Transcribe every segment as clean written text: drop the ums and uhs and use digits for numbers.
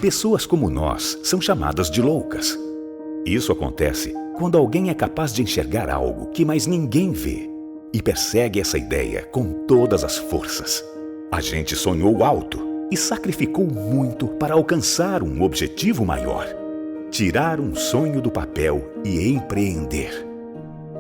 Pessoas como nós são chamadas de loucas. Isso acontece quando alguém é capaz de enxergar algo que mais ninguém vê e persegue essa ideia com todas as forças. A gente sonhou alto e sacrificou muito para alcançar um objetivo maior: tirar um sonho do papel e empreender.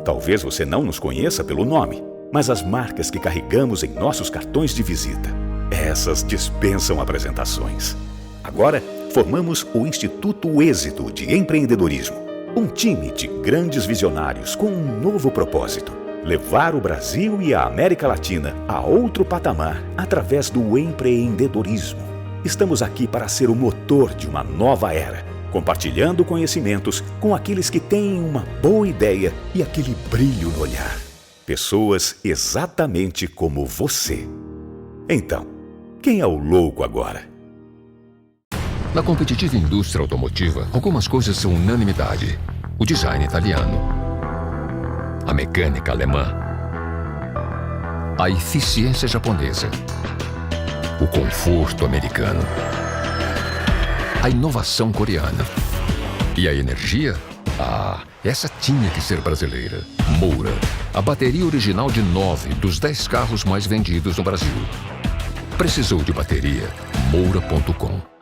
Talvez você não nos conheça pelo nome, mas as marcas que carregamos em nossos cartões de visita, essas dispensam apresentações. Agora, formamos o Instituto Êxito de Empreendedorismo, um time de grandes visionários com um novo propósito: levar o Brasil e a América Latina a outro patamar através do empreendedorismo. Estamos aqui para ser o motor de uma nova era, compartilhando conhecimentos com aqueles que têm uma boa ideia e aquele brilho no olhar. Pessoas exatamente como você. Então, quem é o louco agora? Na competitiva indústria automotiva, algumas coisas são unanimidade: o design italiano, a mecânica alemã, a eficiência japonesa, o conforto americano, a inovação coreana e a energia? Essa tinha que ser brasileira. Moura, a bateria original de 9 dos 10 carros mais vendidos no Brasil. Precisou de bateria? Moura.com.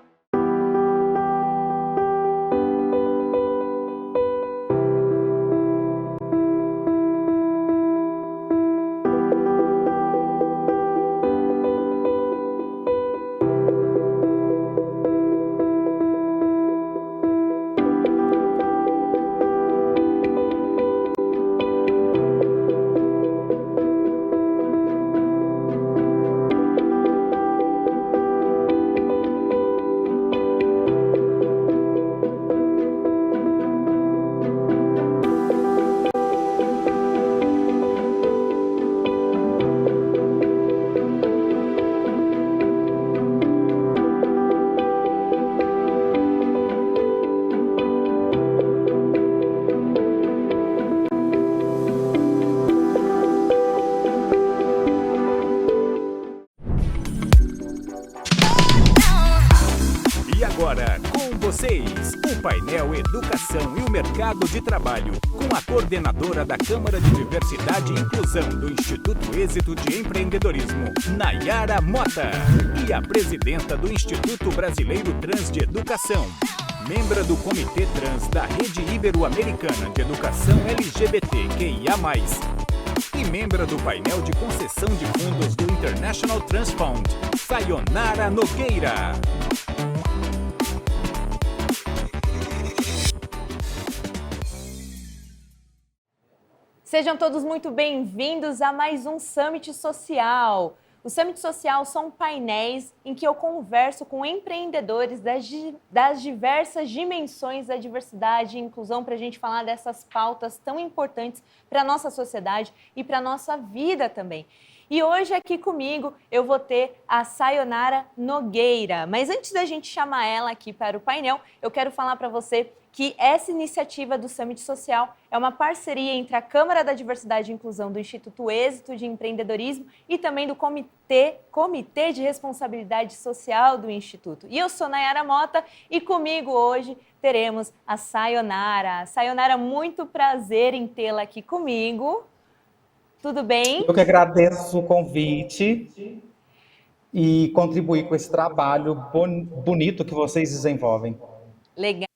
O painel Educação e o Mercado de Trabalho, com a coordenadora da Câmara de Diversidade e Inclusão do Instituto Êxito de Empreendedorismo, Nayara Mota, e a presidenta do Instituto Brasileiro Trans de Educação, membra do Comitê Trans da Rede Ibero-Americana de Educação LGBTQIA+, e membra do painel de concessão de fundos do International Trans Fund, Sayonara Nogueira. Sejam todos muito bem-vindos a mais um Summit Social. O Summit Social são painéis em que eu converso com empreendedores das diversas dimensões da diversidade e inclusão para a gente falar dessas pautas tão importantes para a nossa sociedade e para a nossa vida também. E hoje aqui comigo eu vou ter a Sayonara Nogueira. Mas antes da gente chamar ela aqui para o painel, eu quero falar para você que essa iniciativa do Summit Social é uma parceria entre a Câmara da Diversidade e Inclusão do Instituto Êxito de Empreendedorismo e também do Comitê de Responsabilidade Social do Instituto. E eu sou Nayara Mota e comigo hoje teremos a Sayonara. Sayonara, muito prazer em tê-la aqui comigo. Tudo bem? Eu que agradeço o convite e contribuir com esse trabalho bonito que vocês desenvolvem. Legal.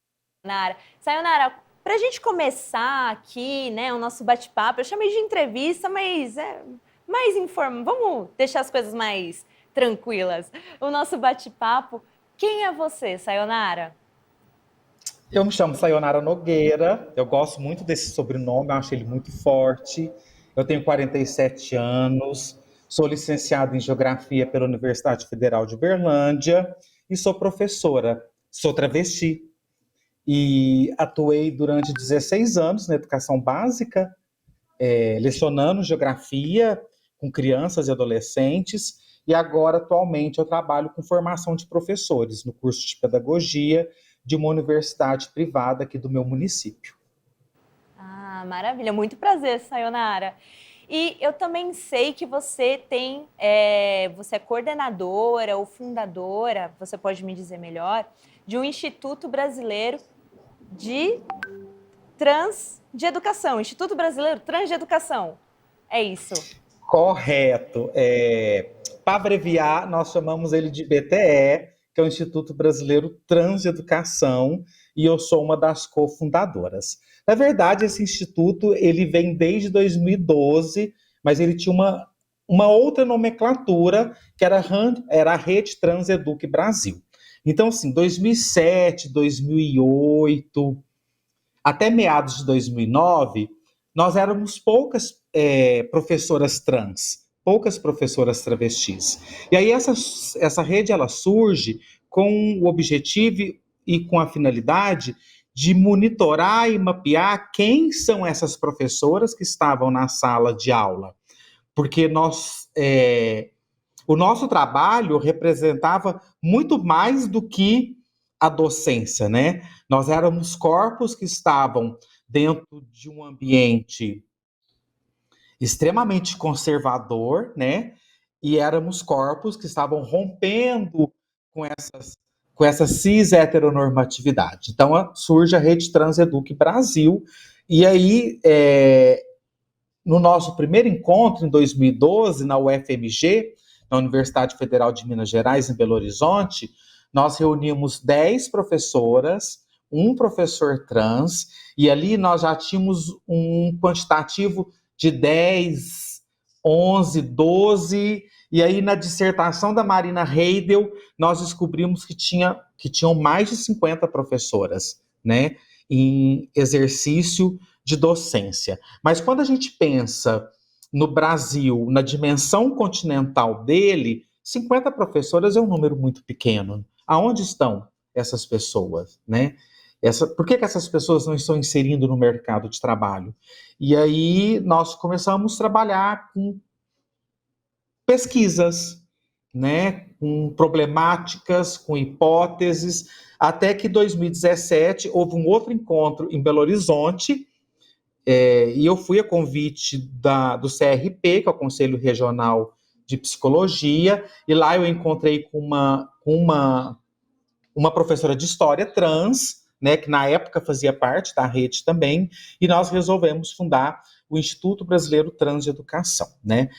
Sayonara, para a gente começar aqui, né, o nosso bate-papo, eu chamei de entrevista, mas mais informal. Vamos deixar as coisas mais tranquilas. O nosso bate-papo. Quem é você, Sayonara? Eu me chamo Sayonara Nogueira, eu gosto muito desse sobrenome, eu acho ele muito forte. Eu tenho 47 anos, sou licenciado em Geografia pela Universidade Federal de Uberlândia e sou professora, sou travesti. E atuei durante 16 anos na educação básica, lecionando geografia com crianças e adolescentes, e agora, atualmente, eu trabalho com formação de professores no curso de pedagogia de uma universidade privada aqui do meu município. Ah, maravilha, muito prazer, Sayonara. E eu também sei que você você é coordenadora ou fundadora, você pode me dizer melhor, de um Instituto Brasileiro de Educação. Instituto Brasileiro Trans de Educação. É isso. Correto. Para abreviar, nós chamamos ele de IBTE, que é o Instituto Brasileiro Trans de Educação, e eu sou uma das cofundadoras. Na verdade, esse instituto ele vem desde 2012, mas ele tinha uma outra nomenclatura, que era a Rede Trans Eduque Brasil. Então, assim, 2007, 2008, até meados de 2009, nós éramos poucas professoras trans, poucas professoras travestis. E aí essa rede ela surge com o objetivo e com a finalidade de monitorar e mapear quem são essas professoras que estavam na sala de aula. Porque o nosso trabalho representava muito mais do que a docência, né? Nós éramos corpos que estavam dentro de um ambiente extremamente conservador, né? E éramos corpos que estavam rompendo com essa cis-heteronormatividade. Então, surge a Rede Trans Eduque Brasil, e aí, no nosso primeiro encontro, em 2012, na UFMG, na Universidade Federal de Minas Gerais, em Belo Horizonte, nós reunimos 10 professoras, um professor trans, e ali nós já tínhamos um quantitativo de 10, 11, 12, e aí na dissertação da Marina Heidel, nós descobrimos que tinham mais de 50 professoras, né, em exercício de docência. Mas quando a gente pensa no Brasil, na dimensão continental dele, 50 professoras é um número muito pequeno. Aonde estão essas pessoas, né? Por que essas pessoas não estão inserindo no mercado de trabalho? E aí nós começamos a trabalhar com pesquisas, né? Com problemáticas, com hipóteses, até que em 2017 houve um outro encontro em Belo Horizonte, e eu fui a convite do CRP, que é o Conselho Regional de Psicologia, e lá eu encontrei com uma professora de História trans, né, que na época fazia parte da rede também, e nós resolvemos fundar o Instituto Brasileiro Trans de Educação, né,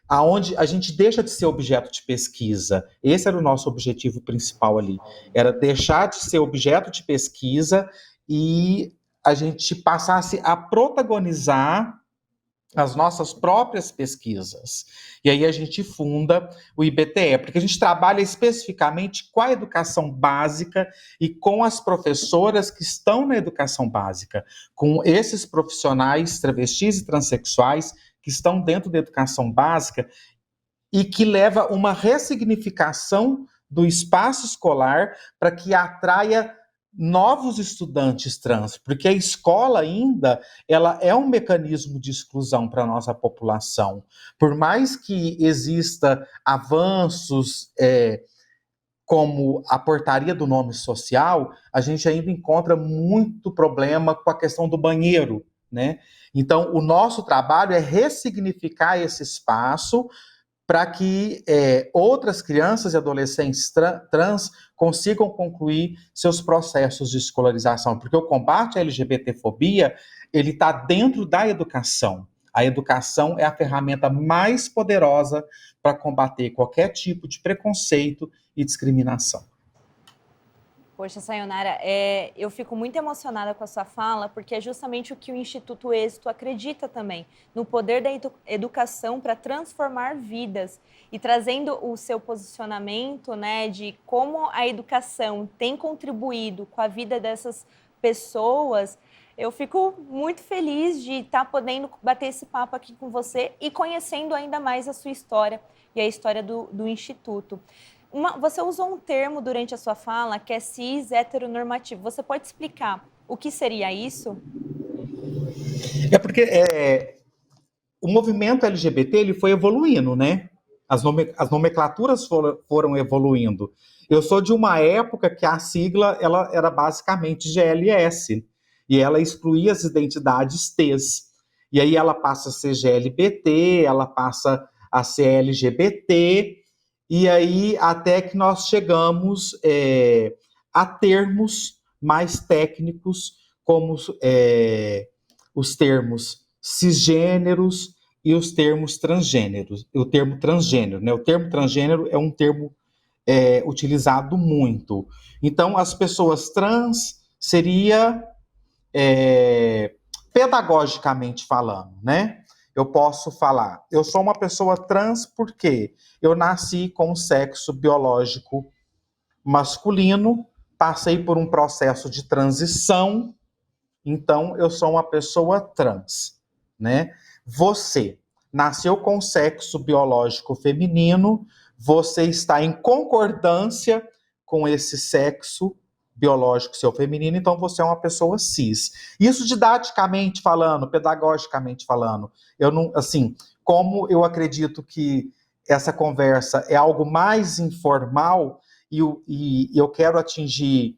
aonde a gente deixa de ser objeto de pesquisa. Esse era o nosso objetivo principal ali, era deixar de ser objeto de pesquisa e a gente passasse a protagonizar as nossas próprias pesquisas. E aí a gente funda o IBTE, porque a gente trabalha especificamente com a educação básica e com as professoras que estão na educação básica, com esses profissionais travestis e transexuais que estão dentro da educação básica e que leva uma ressignificação do espaço escolar para que atraia novos estudantes trans, porque a escola ainda ela é um mecanismo de exclusão para a nossa população. Por mais que exista avanços como a portaria do nome social, a gente ainda encontra muito problema com a questão do banheiro, né? Então, o nosso trabalho é ressignificar esse espaço para que outras crianças e adolescentes trans consigam concluir seus processos de escolarização, porque o combate à LGBTfobia, ele está dentro da educação. A educação é a ferramenta mais poderosa para combater qualquer tipo de preconceito e discriminação. Poxa, Sayonara, eu fico muito emocionada com a sua fala, porque é justamente o que o Instituto Êxito acredita também, no poder da educação para transformar vidas. E trazendo o seu posicionamento, né, de como a educação tem contribuído com a vida dessas pessoas, eu fico muito feliz de estar podendo bater esse papo aqui com você e conhecendo ainda mais a sua história e a história do Instituto. Você usou um termo durante a sua fala que é cis-heteronormativo. Você pode explicar o que seria isso? É porque o movimento LGBT ele foi evoluindo, né? As nomenclaturas foram evoluindo. Eu sou de uma época que a sigla ela era basicamente GLS, e ela excluía as identidades T's. E aí ela passa a ser GLBT, ela passa a ser LGBT, e aí até que nós chegamos a termos mais técnicos, como os termos cisgêneros e os termos transgêneros. O termo transgênero, né? O termo transgênero é um termo utilizado muito. Então, as pessoas trans seria, pedagogicamente falando, né? Eu posso falar, eu sou uma pessoa trans porque eu nasci com um sexo biológico masculino, passei por um processo de transição, então eu sou uma pessoa trans, né? Você nasceu com sexo biológico feminino, você está em concordância com esse sexo biológico seu feminino, então você é uma pessoa cis. Isso didaticamente falando, pedagogicamente falando, eu não, assim, como eu acredito que essa conversa é algo mais informal e eu quero atingir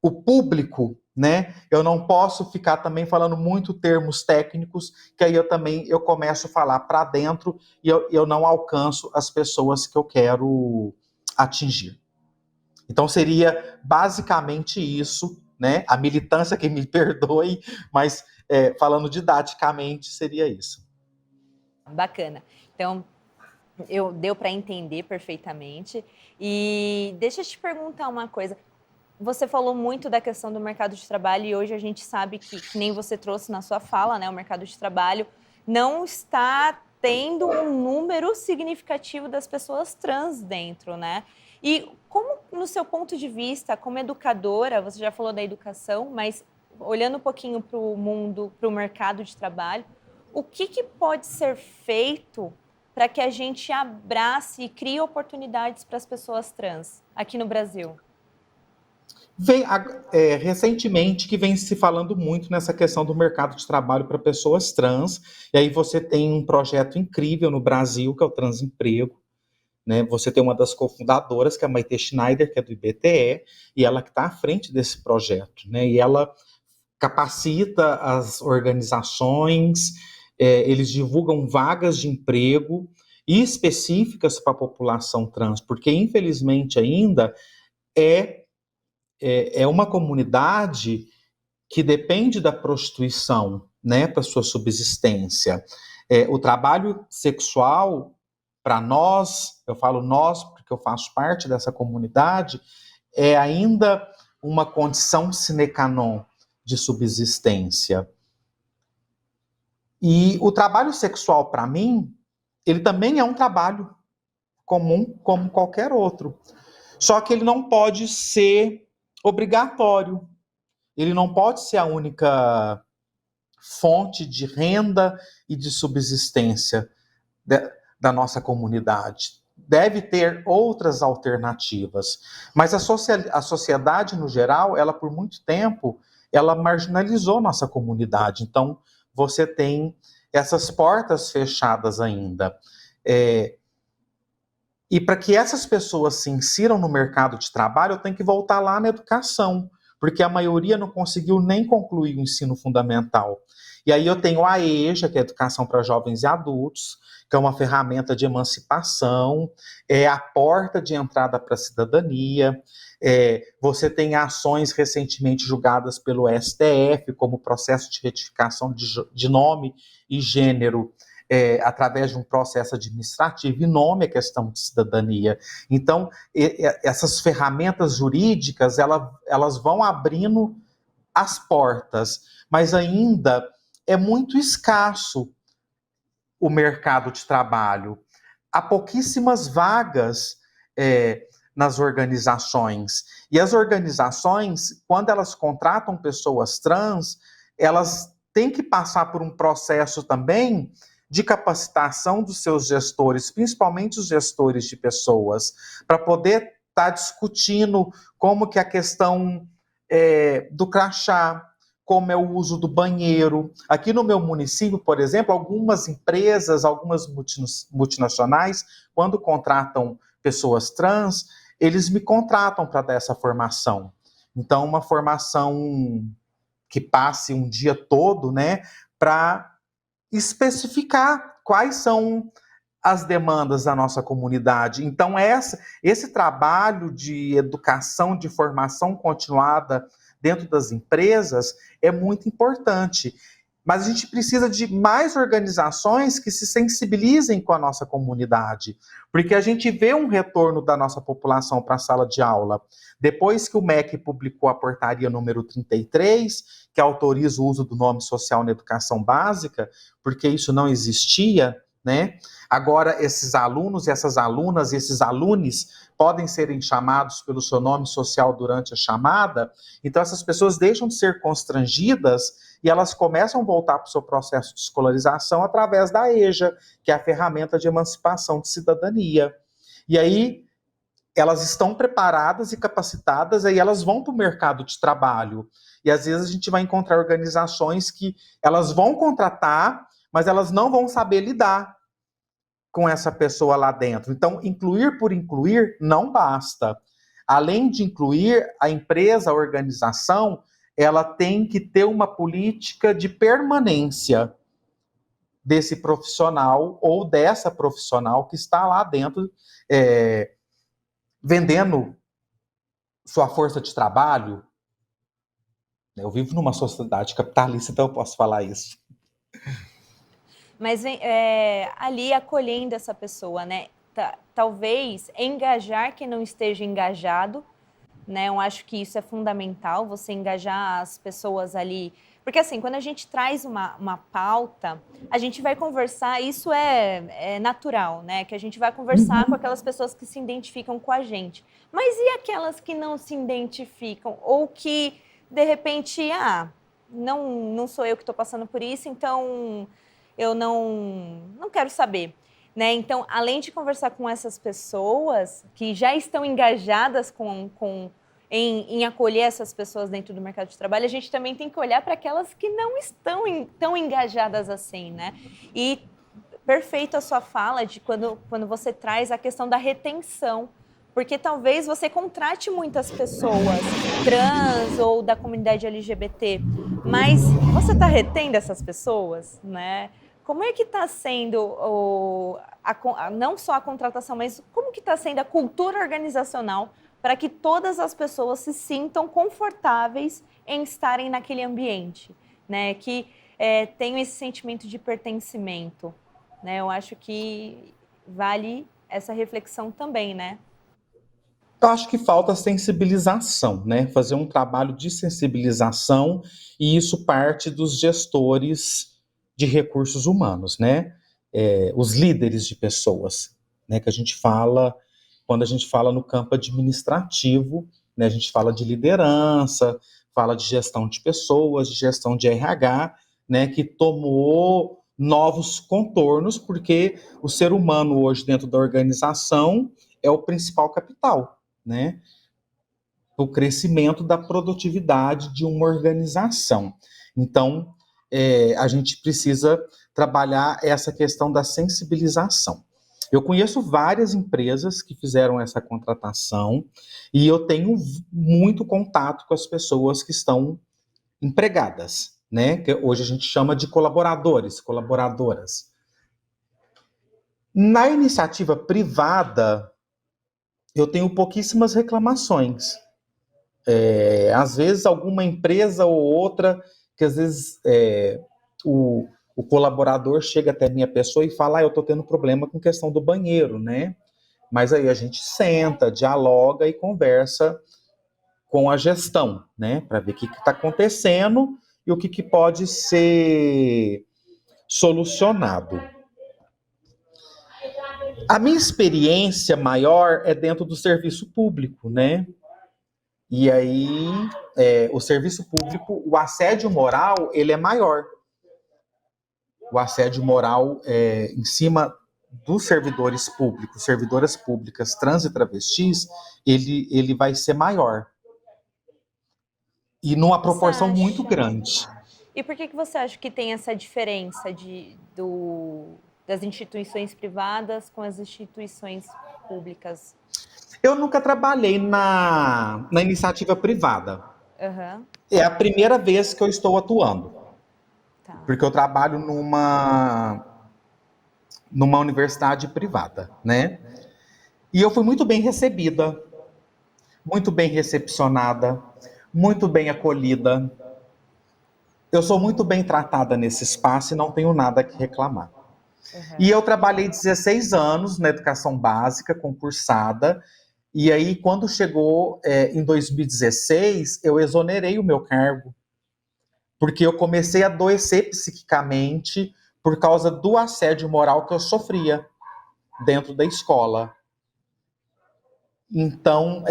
o público, né? Eu não posso ficar também falando muito termos técnicos, que aí eu começo a falar para dentro e eu não alcanço as pessoas que eu quero atingir. Então seria basicamente isso, né? A militância que me perdoe, mas falando didaticamente seria isso. Bacana. Então, deu para entender perfeitamente. E deixa eu te perguntar uma coisa. Você falou muito da questão do mercado de trabalho e hoje a gente sabe que nem você trouxe na sua fala, né? O mercado de trabalho não está tendo um número significativo das pessoas trans dentro, né? E como, no seu ponto de vista, como educadora, você já falou da educação, mas olhando um pouquinho para o mundo, para o mercado de trabalho, o que pode ser feito para que a gente abrace e crie oportunidades para as pessoas trans aqui no Brasil? Recentemente que vem se falando muito nessa questão do mercado de trabalho para pessoas trans, e aí você tem um projeto incrível no Brasil, que é o Transemprego, né? Você tem uma das cofundadoras, que é a Maite Schneider, que é do IBTE, e ela que está à frente desse projeto, né? E ela capacita as organizações, eles divulgam vagas de emprego específicas para a população trans, porque infelizmente ainda é uma comunidade que depende da prostituição, né, para sua subsistência. O trabalho sexual, para nós, eu falo nós porque eu faço parte dessa comunidade, é ainda uma condição sine qua non de subsistência. E o trabalho sexual, para mim, ele também é um trabalho comum como qualquer outro. Só que ele não pode ser obrigatório. Ele não pode ser a única fonte de renda e de subsistência da nossa comunidade. Deve ter outras alternativas. Mas a sociedade, no geral, ela por muito tempo, ela marginalizou nossa comunidade. Então, você tem essas portas fechadas ainda. E para que essas pessoas se insiram no mercado de trabalho, eu tenho que voltar lá na educação, porque a maioria não conseguiu nem concluir o ensino fundamental. E aí eu tenho a EJA, que é a Educação para Jovens e Adultos, que é uma ferramenta de emancipação, é a porta de entrada para a cidadania. Você tem ações recentemente julgadas pelo STF, como processo de retificação de nome e gênero, através de um processo administrativo, e nome a questão de cidadania. Então, essas ferramentas jurídicas, elas vão abrindo as portas, mas ainda é muito escasso o mercado de trabalho. Há pouquíssimas vagas nas organizações. E as organizações, quando elas contratam pessoas trans, elas têm que passar por um processo também de capacitação dos seus gestores, principalmente os gestores de pessoas, para poder estar discutindo como que a questão do crachá, como é o uso do banheiro. Aqui no meu município, por exemplo, algumas empresas, algumas multinacionais, quando contratam pessoas trans, eles me contratam para dar essa formação. Então, uma formação que passe um dia todo, né, para especificar quais são as demandas da nossa comunidade. Então, esse trabalho de educação, de formação continuada dentro das empresas é muito importante. Mas a gente precisa de mais organizações que se sensibilizem com a nossa comunidade, porque a gente vê um retorno da nossa população para a sala de aula. Depois que o MEC publicou a portaria número 33, que autoriza o uso do nome social na educação básica, porque isso não existia, né? Agora, esses alunos, essas alunas, esses alunos podem serem chamados pelo seu nome social durante a chamada, então essas pessoas deixam de ser constrangidas e elas começam a voltar para o seu processo de escolarização através da EJA, que é a ferramenta de emancipação de cidadania. E aí, elas estão preparadas e capacitadas, aí elas vão para o mercado de trabalho. E às vezes a gente vai encontrar organizações que elas vão contratar, mas elas não vão saber lidar com essa pessoa lá dentro. Então, incluir por incluir não basta. Além de incluir, a empresa, a organização, ela tem que ter uma política de permanência desse profissional ou dessa profissional que está lá dentro vendendo sua força de trabalho. Eu vivo numa sociedade capitalista, então eu posso falar isso. Mas ali acolhendo essa pessoa, né? Talvez engajar quem não esteja engajado, né? Eu acho que isso é fundamental, você engajar as pessoas ali. Porque assim, quando a gente traz uma pauta, a gente vai conversar, isso é natural, né? Que a gente vai conversar com aquelas pessoas que se identificam com a gente. Mas e aquelas que não se identificam? Ou que, de repente, não sou eu que estou passando por isso, então eu não quero saber. Né? Então, além de conversar com essas pessoas que já estão engajadas em acolher essas pessoas dentro do mercado de trabalho, a gente também tem que olhar para aquelas que não estão tão engajadas assim, né? E perfeito a sua fala de quando você traz a questão da retenção, porque talvez você contrate muitas pessoas trans ou da comunidade LGBT, mas você está retendo essas pessoas, né? Como é que está sendo não só a contratação, mas como que está sendo a cultura organizacional para que todas as pessoas se sintam confortáveis em estarem naquele ambiente, né? Que tenham esse sentimento de pertencimento, né? Eu acho que vale essa reflexão também, né? Eu acho que falta sensibilização, né? Fazer um trabalho de sensibilização, e isso parte dos gestores de recursos humanos, né? Os líderes de pessoas, né? Que a gente fala, quando a gente fala no campo administrativo, né? A gente fala de liderança, fala de gestão de pessoas, de gestão de RH, né? Que tomou novos contornos, porque o ser humano hoje dentro da organização é o principal capital, né? O crescimento da produtividade de uma organização. Então, a gente precisa trabalhar essa questão da sensibilização. Eu conheço várias empresas que fizeram essa contratação e eu tenho muito contato com as pessoas que estão empregadas, né? Que hoje a gente chama de colaboradores, colaboradoras. Na iniciativa privada, eu tenho pouquíssimas reclamações. Às vezes, alguma empresa ou outra, que às vezes o colaborador chega até a minha pessoa e fala, eu estou tendo problema com questão do banheiro, né? Mas aí a gente senta, dialoga e conversa com a gestão, né? Para ver o que está acontecendo e o que pode ser solucionado. A minha experiência maior é dentro do serviço público, né? E aí, o serviço público, o assédio moral, ele é maior. O assédio moral em cima dos servidores públicos, servidoras públicas, trans e travestis, ele vai ser maior. E numa proporção muito grande. E por que você acha que tem essa diferença das instituições privadas com as instituições públicas? Eu nunca trabalhei na iniciativa privada. Uhum. É a primeira vez que eu estou atuando. Tá. Porque eu trabalho numa universidade privada, né? E eu fui muito bem recebida, muito bem recepcionada, muito bem acolhida. Eu sou muito bem tratada nesse espaço e não tenho nada que reclamar. E eu trabalhei 16 anos na educação básica, concursada, e aí quando chegou em 2016, eu exonerei o meu cargo, porque eu comecei a adoecer psiquicamente por causa do assédio moral que eu sofria dentro da escola. Então,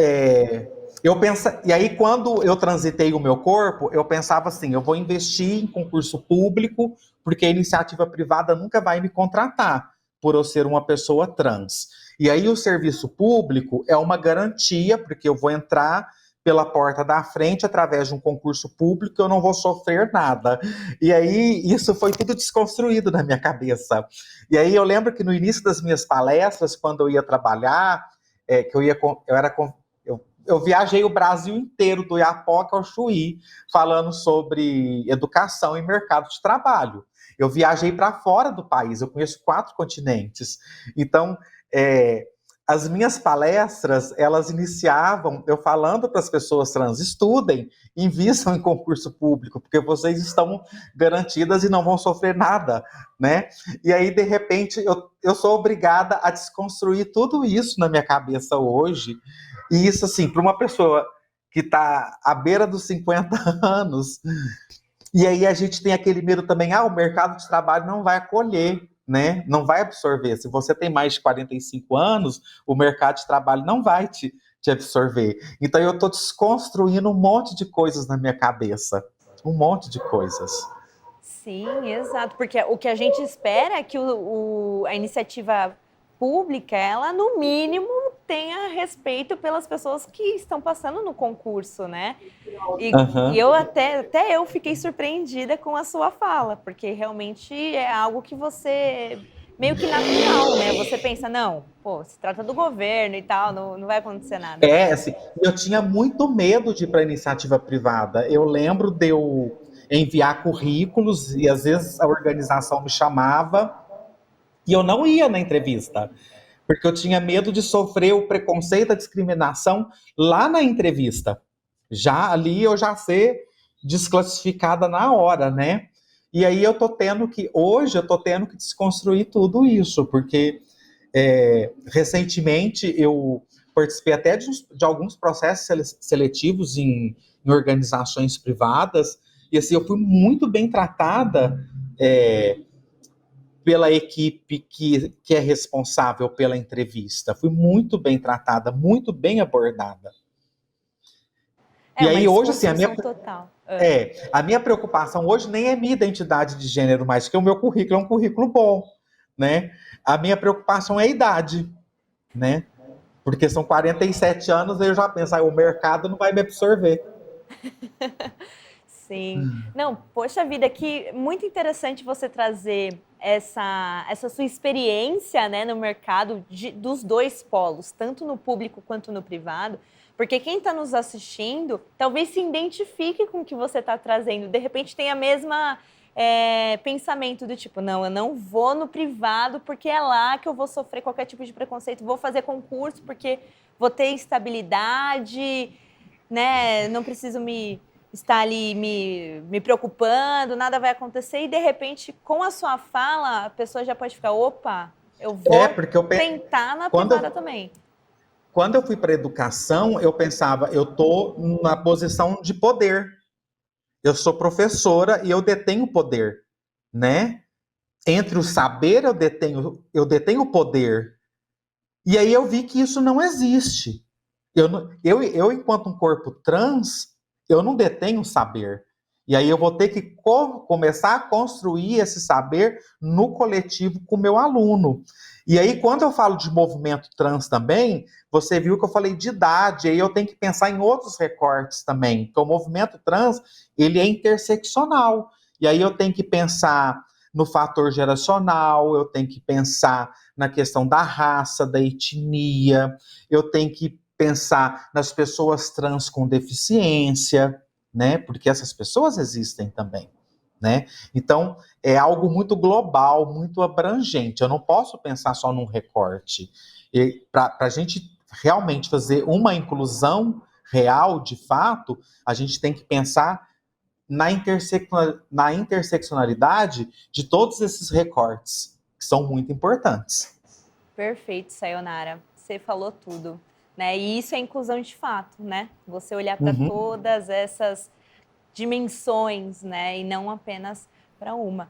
e aí quando eu transitei o meu corpo, eu pensava assim, eu vou investir em concurso público, porque a iniciativa privada nunca vai me contratar por eu ser uma pessoa trans. E aí o serviço público é uma garantia, porque eu vou entrar pela porta da frente através de um concurso público, eu não vou sofrer nada. E aí isso foi tudo desconstruído na minha cabeça. E aí eu lembro que no início das minhas palestras, quando eu ia trabalhar, eu viajei o Brasil inteiro, do Iapoca ao Chuí, falando sobre educação e mercado de trabalho. Eu viajei para fora do país, eu conheço 4 continentes. Então, as minhas palestras, elas iniciavam eu falando para as pessoas trans, estudem, invistam em concurso público, porque vocês estão garantidas e não vão sofrer nada, né? E aí, de repente, eu sou obrigada a desconstruir tudo isso na minha cabeça hoje. E isso, assim, para uma pessoa que está à beira dos 50 anos, e aí a gente tem aquele medo também, o mercado de trabalho não vai acolher, né? Não vai absorver. Se você tem mais de 45 anos, o mercado de trabalho não vai te absorver. Então eu estou desconstruindo um monte de coisas na minha cabeça. Um monte de coisas. Sim, exato. Porque o que a gente espera é que a iniciativa pública, ela, no mínimo, tenha respeito pelas pessoas que estão passando no concurso, né? E eu até eu fiquei surpreendida com a sua fala, porque realmente é algo que você meio que natural, né? Você pensa, não, se trata do governo e tal, não vai acontecer nada. Assim, eu tinha muito medo de ir para a iniciativa privada. Eu lembro de eu enviar currículos e às vezes a organização me chamava e eu não ia na entrevista, porque eu tinha medo de sofrer o preconceito, a discriminação lá na entrevista. Já ali eu já ser desclassificada na hora, né? E aí hoje eu tô tendo que desconstruir tudo isso, porque recentemente eu participei até de alguns processos seletivos em organizações privadas, e assim, eu fui muito bem tratada pela equipe que é responsável pela entrevista. Fui muito bem tratada, muito bem abordada. E aí hoje, assim, a minha preocupação hoje nem é minha identidade de gênero mais, porque o meu currículo é um currículo bom, né? A minha preocupação é a idade, né? Porque são 47 anos e eu já penso, o mercado não vai me absorver. Sim. Não, poxa vida, que muito interessante você trazer essa sua experiência, né, no mercado dos dois polos, tanto no público quanto no privado, porque quem está nos assistindo talvez se identifique com o que você está trazendo, de repente tem a mesma pensamento do tipo, não, eu não vou no privado porque é lá que eu vou sofrer qualquer tipo de preconceito, vou fazer concurso porque vou ter estabilidade, né, não preciso estar ali me preocupando, nada vai acontecer, e de repente, com a sua fala, a pessoa já pode ficar, opa, eu vou tentar na privada também. Quando eu fui para a educação, eu pensava, eu estou na posição de poder. Eu sou professora e eu detenho poder, né? Entre o saber, eu detenho o poder. E aí eu vi que isso não existe. Eu enquanto um corpo trans, eu não detenho saber. E aí eu vou ter que começar a construir esse saber no coletivo com o meu aluno. E aí, quando eu falo de movimento trans também, você viu que eu falei de idade, aí eu tenho que pensar em outros recortes também, porque o movimento trans, ele é interseccional. E aí eu tenho que pensar no fator geracional, eu tenho que pensar na questão da raça, da etnia, eu tenho que pensar nas pessoas trans com deficiência, né? Porque essas pessoas existem também, né? Então, é algo muito global, muito abrangente. Eu não posso pensar só num recorte. Para a gente realmente fazer uma inclusão real, de fato, a gente tem que pensar na interseccionalidade de todos esses recortes, que são muito importantes. Perfeito, Sayonara. Você falou tudo, né? E isso é inclusão de fato, né? Você olhar para todas essas dimensões, né? E não apenas para uma.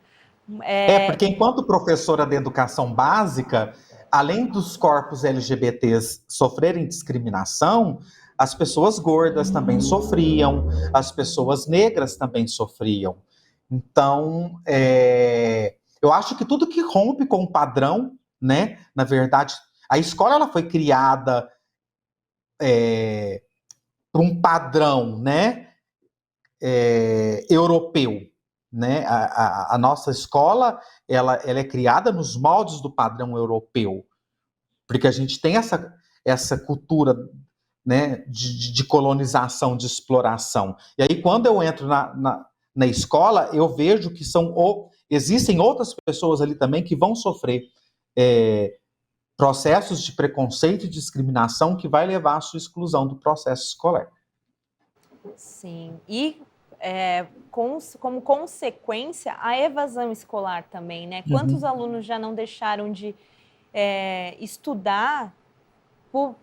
Porque enquanto professora de educação básica, além dos corpos LGBTs sofrerem discriminação, as pessoas gordas também sofriam, as pessoas negras também sofriam. Então, eu acho que tudo que rompe com o padrão, né? Na verdade, a escola ela foi criada para um padrão, né? Europeu, né? A nossa escola ela é criada nos moldes do padrão europeu, porque a gente tem essa cultura, né, de colonização, de exploração. E aí, quando eu entro na escola, eu vejo que existem outras pessoas ali também que vão sofrer processos de preconceito e discriminação que vai levar à sua exclusão do processo escolar. Sim, e como consequência, a evasão escolar também, né? Quantos alunos já não deixaram de estudar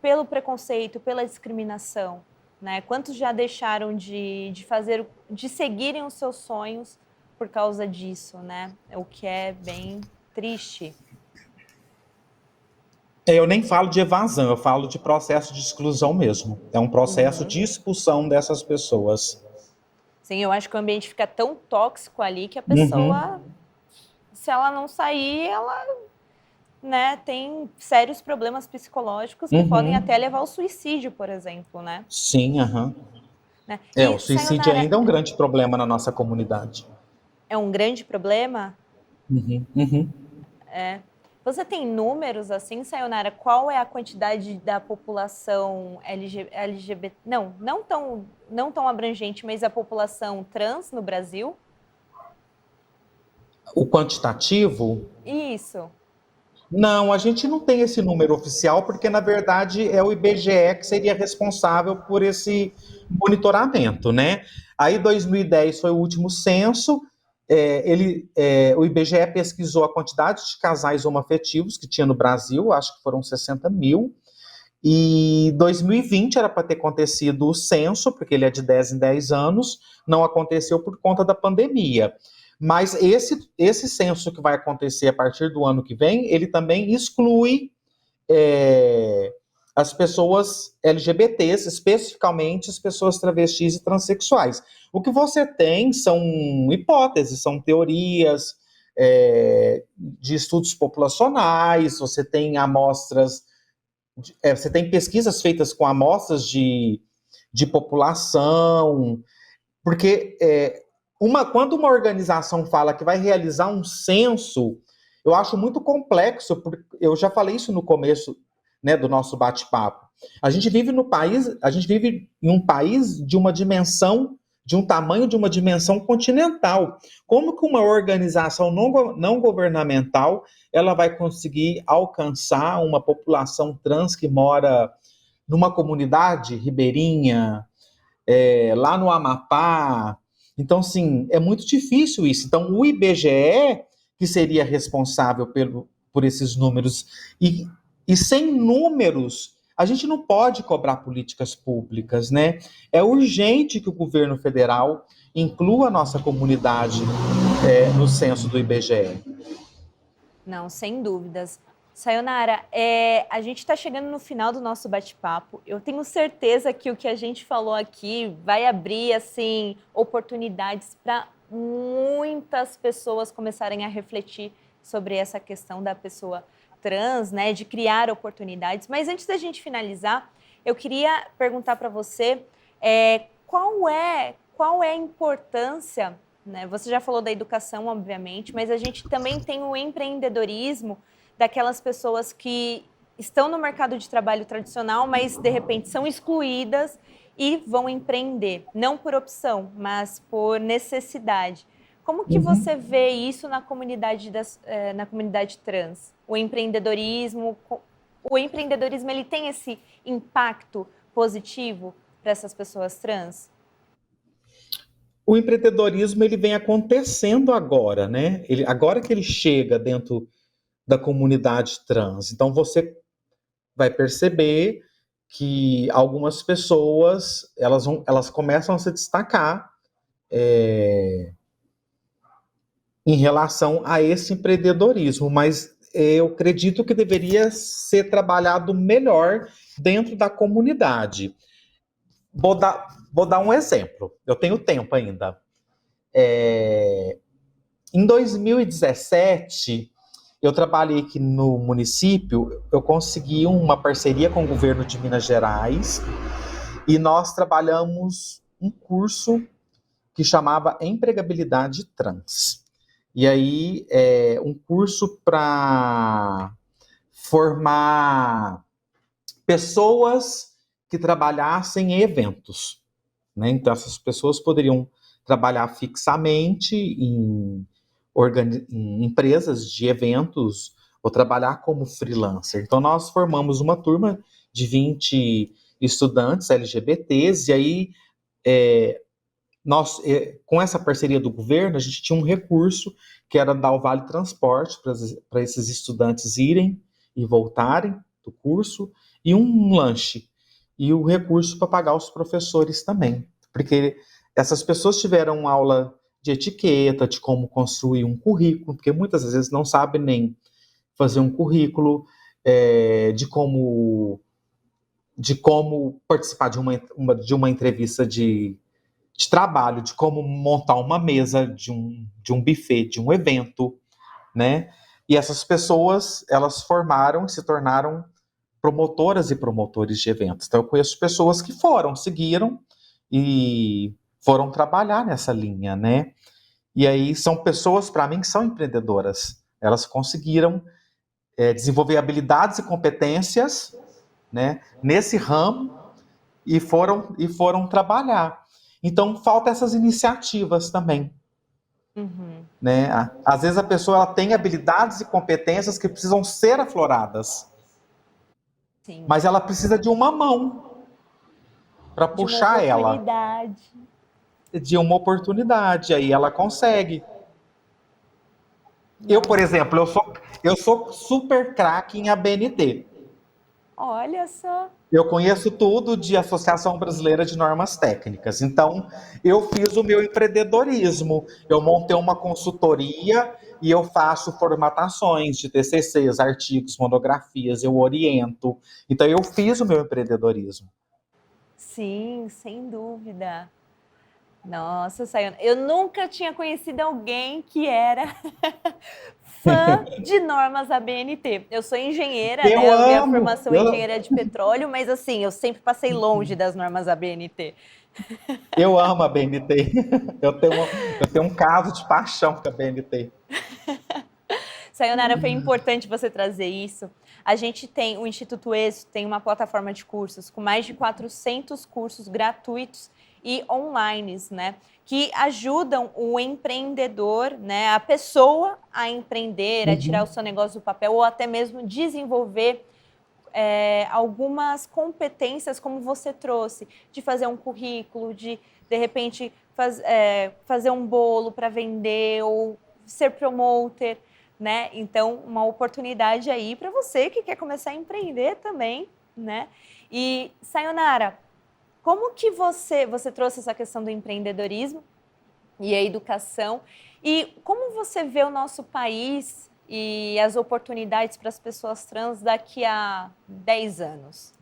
pelo preconceito, pela discriminação, né? Quantos já deixaram de seguirem os seus sonhos por causa disso, né? O que é bem triste. Eu nem falo de evasão, eu falo de processo de exclusão mesmo. É um processo de expulsão dessas pessoas. Sim, eu acho que o ambiente fica tão tóxico ali que a pessoa, se ela não sair, ela, né, tem sérios problemas psicológicos que podem até levar ao suicídio, por exemplo, né? Sim, Né? O suicídio Sayonara, ainda é um grande problema na nossa comunidade. É um grande problema? Você tem números assim, Sayonara? Qual é a quantidade da população LGBT? Não tão abrangente, mas a população trans no Brasil? O quantitativo? Isso. Não, a gente não tem esse número oficial, porque, na verdade, é o IBGE que seria responsável por esse monitoramento, né? Aí, 2010 foi o último censo. O IBGE pesquisou a quantidade de casais homoafetivos que tinha no Brasil, acho que foram 60 mil, e 2020 era para ter acontecido o censo, porque ele é de 10 em 10 anos, não aconteceu por conta da pandemia. Mas esse censo que vai acontecer a partir do ano que vem, ele também exclui as pessoas LGBTs, especificamente as pessoas travestis e transexuais. O que você tem são hipóteses, são teorias de estudos populacionais, você tem amostras, você tem pesquisas feitas com amostras de população, porque quando uma organização fala que vai realizar um censo, eu acho muito complexo, porque eu já falei isso no começo, né, do nosso bate-papo. A gente vive em um país de uma dimensão, de um tamanho de uma dimensão continental. Como que uma organização não governamental ela vai conseguir alcançar uma população trans que mora numa comunidade ribeirinha, lá no Amapá? Então, sim, é muito difícil isso. Então, o IBGE, que seria responsável por esses números, e sem números, a gente não pode cobrar políticas públicas, né? É urgente que o governo federal inclua a nossa comunidade no censo do IBGE. Não, sem dúvidas. Sayonara, a gente está chegando no final do nosso bate-papo. Eu tenho certeza que o que a gente falou aqui vai abrir assim, oportunidades para muitas pessoas começarem a refletir sobre essa questão da pessoa trans, né, de criar oportunidades. Mas antes da gente finalizar, eu queria perguntar para você qual é a importância, né? Você já falou da educação, obviamente, mas a gente também tem o empreendedorismo daquelas pessoas que estão no mercado de trabalho tradicional, mas de repente são excluídas e vão empreender, não por opção, mas por necessidade. Como que você vê isso na comunidade, na comunidade trans? O empreendedorismo ele tem esse impacto positivo para essas pessoas trans? O empreendedorismo ele vem acontecendo agora, né? Agora que ele chega dentro da comunidade trans. Então você vai perceber que algumas pessoas elas começam a se destacar em relação a esse empreendedorismo, mas eu acredito que deveria ser trabalhado melhor dentro da comunidade. Vou dar um exemplo, eu tenho tempo ainda. Em 2017, eu trabalhei aqui no município, eu consegui uma parceria com o governo de Minas Gerais e nós trabalhamos um curso que chamava Empregabilidade Trans. E aí, um curso para formar pessoas que trabalhassem em eventos, né? Então, essas pessoas poderiam trabalhar fixamente em empresas de eventos ou trabalhar como freelancer. Então, nós formamos uma turma de 20 estudantes LGBTs, e aí, com essa parceria do governo, a gente tinha um recurso que era dar o Vale Transporte para esses estudantes irem e voltarem do curso, e um lanche, e o recurso para pagar os professores também, porque essas pessoas tiveram aula de etiqueta, de como construir um currículo, porque muitas vezes não sabem nem fazer um currículo, de como participar de uma entrevista de trabalho, de como montar uma mesa de um buffet, de um evento, né? E essas pessoas, elas formaram e se tornaram promotoras e promotores de eventos. Então, eu conheço pessoas que seguiram e foram trabalhar nessa linha, né? E aí são pessoas, para mim, que são empreendedoras. Elas conseguiram desenvolver habilidades e competências, né, nesse ramo e foram trabalhar. Então, faltam essas iniciativas também. Né? Às vezes a pessoa ela tem habilidades e competências que precisam ser afloradas. Sim. Mas ela precisa de uma mão para puxar ela. De uma oportunidade. Aí ela consegue. Eu, por exemplo, eu sou super craque em ABNT. Olha só. Eu conheço tudo de Associação Brasileira de Normas Técnicas. Então, eu fiz o meu empreendedorismo. Eu montei uma consultoria e eu faço formatações de TCCs, artigos, monografias, eu oriento. Então, eu fiz o meu empreendedorismo. Sim, sem dúvida. Nossa, Sayona, eu nunca tinha conhecido alguém que era fã de normas ABNT. Eu sou engenheira, né? Minha formação é engenharia de petróleo, mas assim, eu sempre passei longe das normas ABNT. Eu amo a ABNT. Eu tenho um caso de paixão com a ABNT. Sayonara, foi importante você trazer isso. A gente tem, o Instituto Êxito tem uma plataforma de cursos com mais de 400 cursos gratuitos e online, né, que ajudam o empreendedor, né, a pessoa a empreender, a tirar o seu negócio do papel ou até mesmo desenvolver algumas competências, como você trouxe, de fazer um currículo, de repente, fazer um bolo para vender ou ser promoter, né? Então, uma oportunidade aí para você que quer começar a empreender também, né? E, Sayonara, como que você trouxe essa questão do empreendedorismo e a educação, e como você vê o nosso país e as oportunidades para as pessoas trans daqui a 10 anos?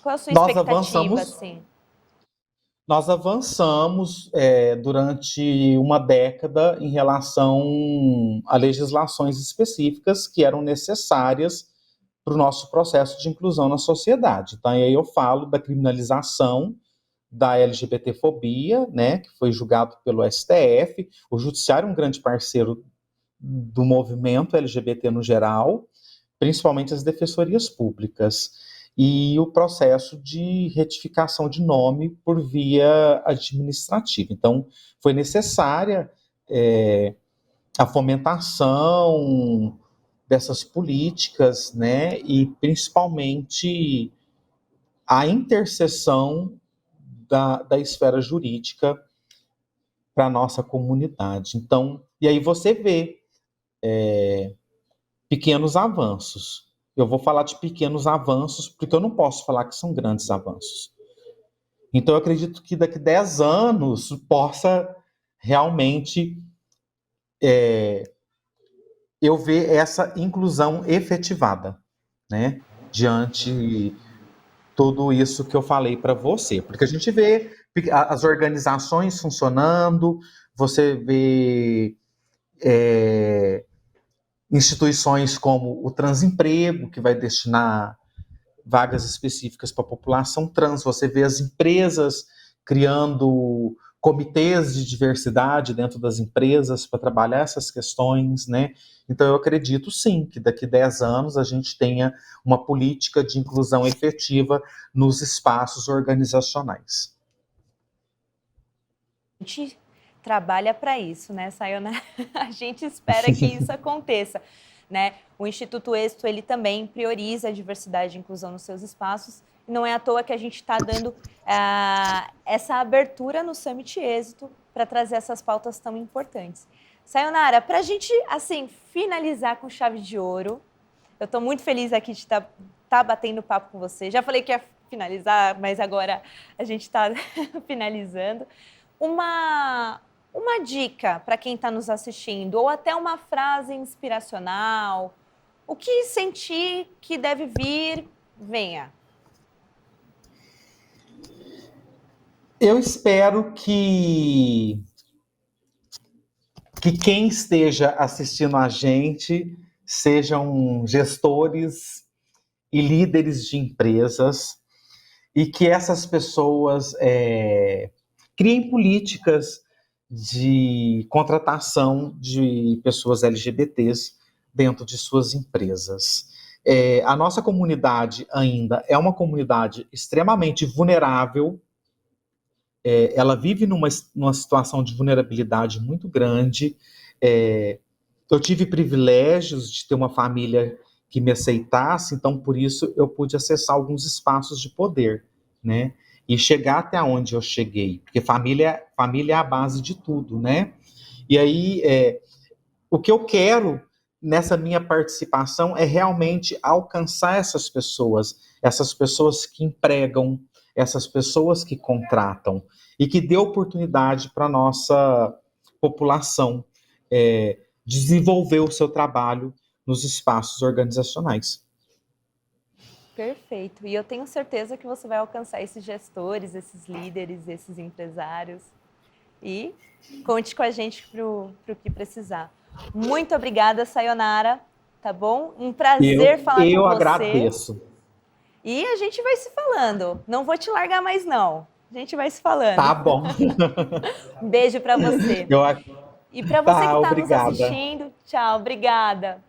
Qual a sua expectativa, assim? Nós avançamos durante uma década em relação a legislações específicas que eram necessárias para o nosso processo de inclusão na sociedade. Tá? E aí eu falo da criminalização da LGBTfobia, né, que foi julgado pelo STF. O Judiciário é um grande parceiro do movimento LGBT no geral, principalmente as defensorias públicas. e o processo de retificação de nome por via administrativa. Então, foi necessária a fomentação dessas políticas, né, e principalmente a interseção da esfera jurídica para a nossa comunidade. Então, e aí você vê pequenos avanços. Eu vou falar de pequenos avanços, porque eu não posso falar que são grandes avanços. Então, eu acredito que daqui a 10 anos possa realmente eu ver essa inclusão efetivada, né? Diante tudo isso que eu falei para você. Porque a gente vê as organizações funcionando, você vê instituições como o Transemprego, que vai destinar vagas específicas para a população trans, você vê as empresas criando comitês de diversidade dentro das empresas para trabalhar essas questões, né? Então, eu acredito, sim, que daqui a 10 anos a gente tenha uma política de inclusão efetiva nos espaços organizacionais. A gente trabalha para isso, né, Sayonara? A gente espera que isso aconteça, né? O Instituto Êxito, ele também prioriza a diversidade e inclusão nos seus espaços. E não é à toa que a gente está dando essa abertura no Summit Êxito para trazer essas pautas tão importantes. Sayonara, para a gente, assim, finalizar com chave de ouro, eu estou muito feliz aqui de estar batendo papo com você. Já falei que ia finalizar, mas agora a gente está finalizando. Uma dica para quem está nos assistindo, ou até uma frase inspiracional, o que sentir que deve vir, venha. Eu espero que quem esteja assistindo a gente sejam gestores e líderes de empresas e que essas pessoas criem políticas de contratação de pessoas LGBTs dentro de suas empresas. A nossa comunidade ainda é uma comunidade extremamente vulnerável. Ela vive numa situação de vulnerabilidade muito grande. Eu tive privilégios de ter uma família que me aceitasse, então, por isso, eu pude acessar alguns espaços de poder, né? E chegar até onde eu cheguei, porque família é a base de tudo, né? E aí, o que eu quero nessa minha participação é realmente alcançar essas pessoas que empregam, essas pessoas que contratam, e que dê oportunidade para a nossa população desenvolver o seu trabalho nos espaços organizacionais. Perfeito. E eu tenho certeza que você vai alcançar esses gestores, esses líderes, esses empresários. E conte com a gente para o que precisar. Muito obrigada, Sayonara. Tá bom? Um prazer falar com você. Eu agradeço. E a gente vai se falando. Não vou te largar mais, não. A gente vai se falando. Tá bom. Um beijo para você. E para você que está nos assistindo, tchau, obrigada.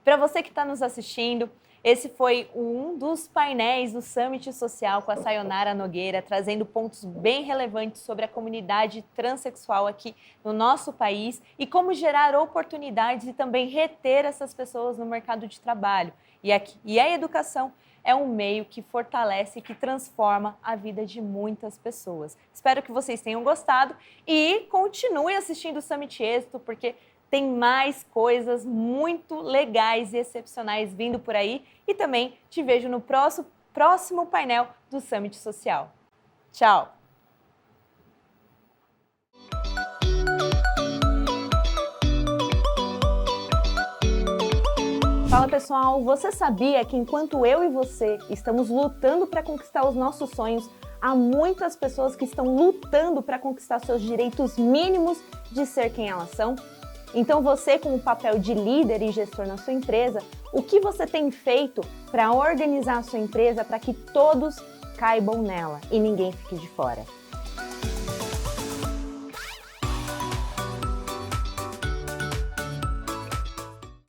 Para você que está nos assistindo, esse foi um dos painéis do Summit Social com a Sayonara Nogueira, trazendo pontos bem relevantes sobre a comunidade transexual aqui no nosso país e como gerar oportunidades e também reter essas pessoas no mercado de trabalho. E a educação é um meio que fortalece e que transforma a vida de muitas pessoas. Espero que vocês tenham gostado e continue assistindo o Summit Êxito, porque tem mais coisas muito legais e excepcionais vindo por aí. E também te vejo no próximo painel do Summit Social. Tchau! Fala pessoal, você sabia que enquanto eu e você estamos lutando para conquistar os nossos sonhos, há muitas pessoas que estão lutando para conquistar seus direitos mínimos de ser quem elas são? Então você, com o papel de líder e gestor na sua empresa, o que você tem feito para organizar a sua empresa para que todos caibam nela e ninguém fique de fora?